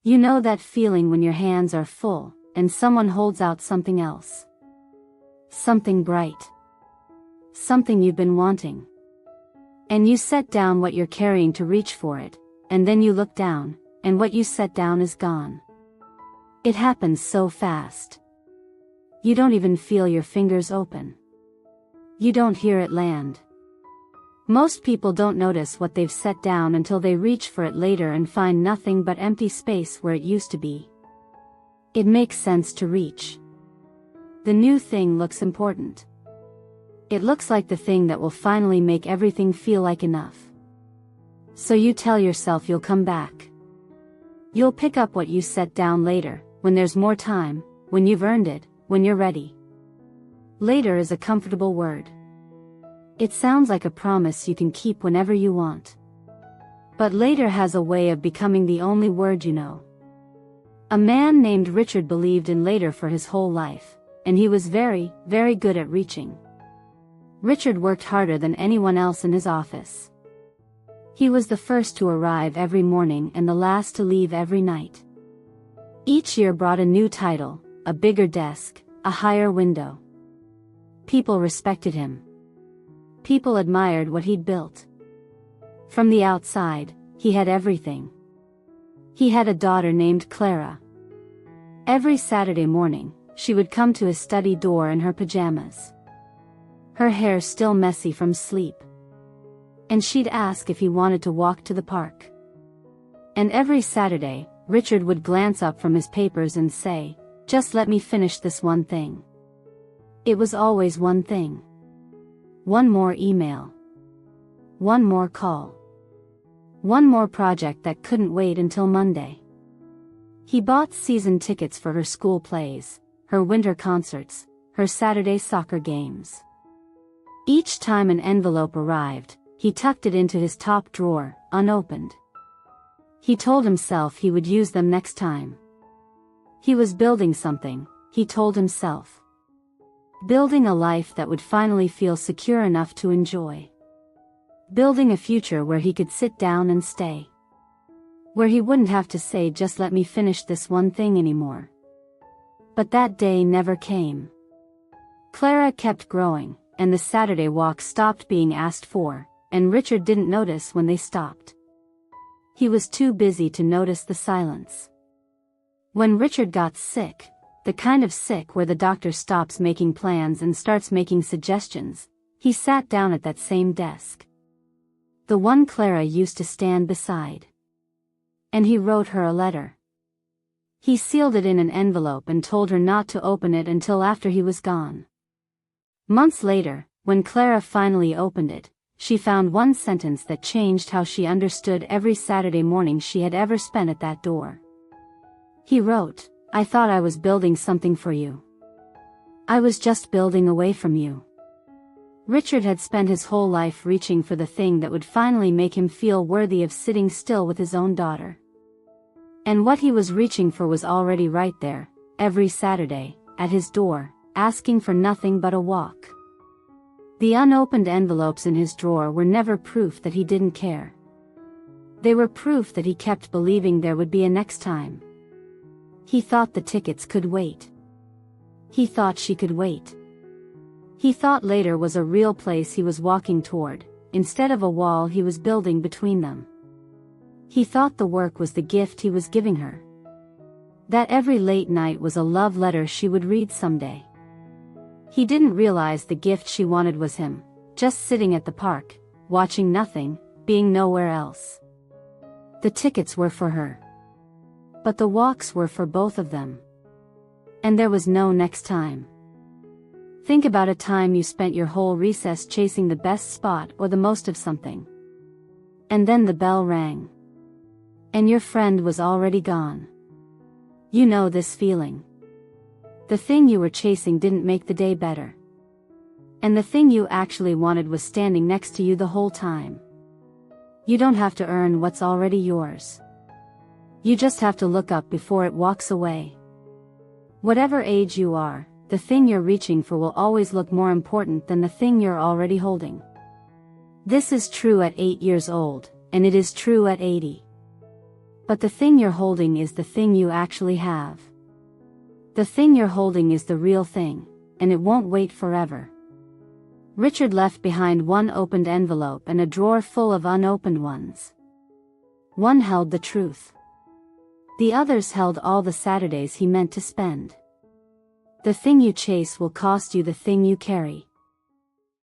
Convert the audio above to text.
You know that feeling when your hands are full, and someone holds out something else. Something bright. Something you've been wanting. And you set down what you're carrying to reach for it, and then you look down, and what you set down is gone. It happens so fast. You don't even feel your fingers open. You don't hear it land. Most people don't notice what they've set down until they reach for it later and find nothing but empty space where it used to be. It makes sense to reach. The new thing looks important. It looks like the thing that will finally make everything feel like enough. So you tell yourself you'll come back. You'll pick up what you set down later, when there's more time, when you've earned it, when you're ready. Later is a comfortable word. It sounds like a promise you can keep whenever you want. But later has a way of becoming the only word you know. A man named Richard believed in later for his whole life, and he was very, very good at reaching. Richard worked harder than anyone else in his office. He was the first to arrive every morning and the last to leave every night. Each year brought a new title, a bigger desk, a higher window. People respected him. People admired what he'd built. From the outside, he had everything. He had a daughter named Clara. Every Saturday morning, she would come to his study door in her pajamas. Her hair still messy from sleep. And she'd ask if he wanted to walk to the park. And every Saturday, Richard would glance up from his papers and say, "Just let me finish this one thing." It was always one thing. One more email. One more call. One more project that couldn't wait until Monday. He bought season tickets for her school plays, her winter concerts, her Saturday soccer games. Each time an envelope arrived, he tucked it into his top drawer, unopened. He told himself he would use them next time. He was building something, he told himself. Building a life that would finally feel secure enough to enjoy. Building a future where he could sit down and stay. Where he wouldn't have to say "just let me finish this one thing" anymore. But that day never came. Clara kept growing, and the Saturday walks stopped being asked for, and Richard didn't notice when they stopped. He was too busy to notice the silence. When Richard got sick, the kind of sick where the doctor stops making plans and starts making suggestions, he sat down at that same desk. The one Clara used to stand beside. And he wrote her a letter. He sealed it in an envelope and told her not to open it until after he was gone. Months later, when Clara finally opened it, she found one sentence that changed how she understood every Saturday morning she had ever spent at that door. He wrote, "I thought I was building something for you. I was just building away from you." Richard had spent his whole life reaching for the thing that would finally make him feel worthy of sitting still with his own daughter. And what he was reaching for was already right there, every Saturday, at his door, asking for nothing but a walk. The unopened envelopes in his drawer were never proof that he didn't care. They were proof that he kept believing there would be a next time. He thought the tickets could wait. He thought she could wait. He thought later was a real place he was walking toward, instead of a wall he was building between them. He thought the work was the gift he was giving her. That every late night was a love letter she would read someday. He didn't realize the gift she wanted was him, just sitting at the park, watching nothing, being nowhere else. The tickets were for her. But the walks were for both of them. And there was no next time. Think about a time you spent your whole recess chasing the best spot or the most of something. And then the bell rang. And your friend was already gone. You know this feeling. The thing you were chasing didn't make the day better. And the thing you actually wanted was standing next to you the whole time. You don't have to earn what's already yours. You just have to look up before it walks away. Whatever age you are, the thing you're reaching for will always look more important than the thing you're already holding. This is true at 8 years old, and it is true at 80. But the thing you're holding is the thing you actually have. The thing you're holding is the real thing, and it won't wait forever. Richard left behind one opened envelope and a drawer full of unopened ones. One held the truth. The others held all the Saturdays he meant to spend. The thing you chase will cost you the thing you carry.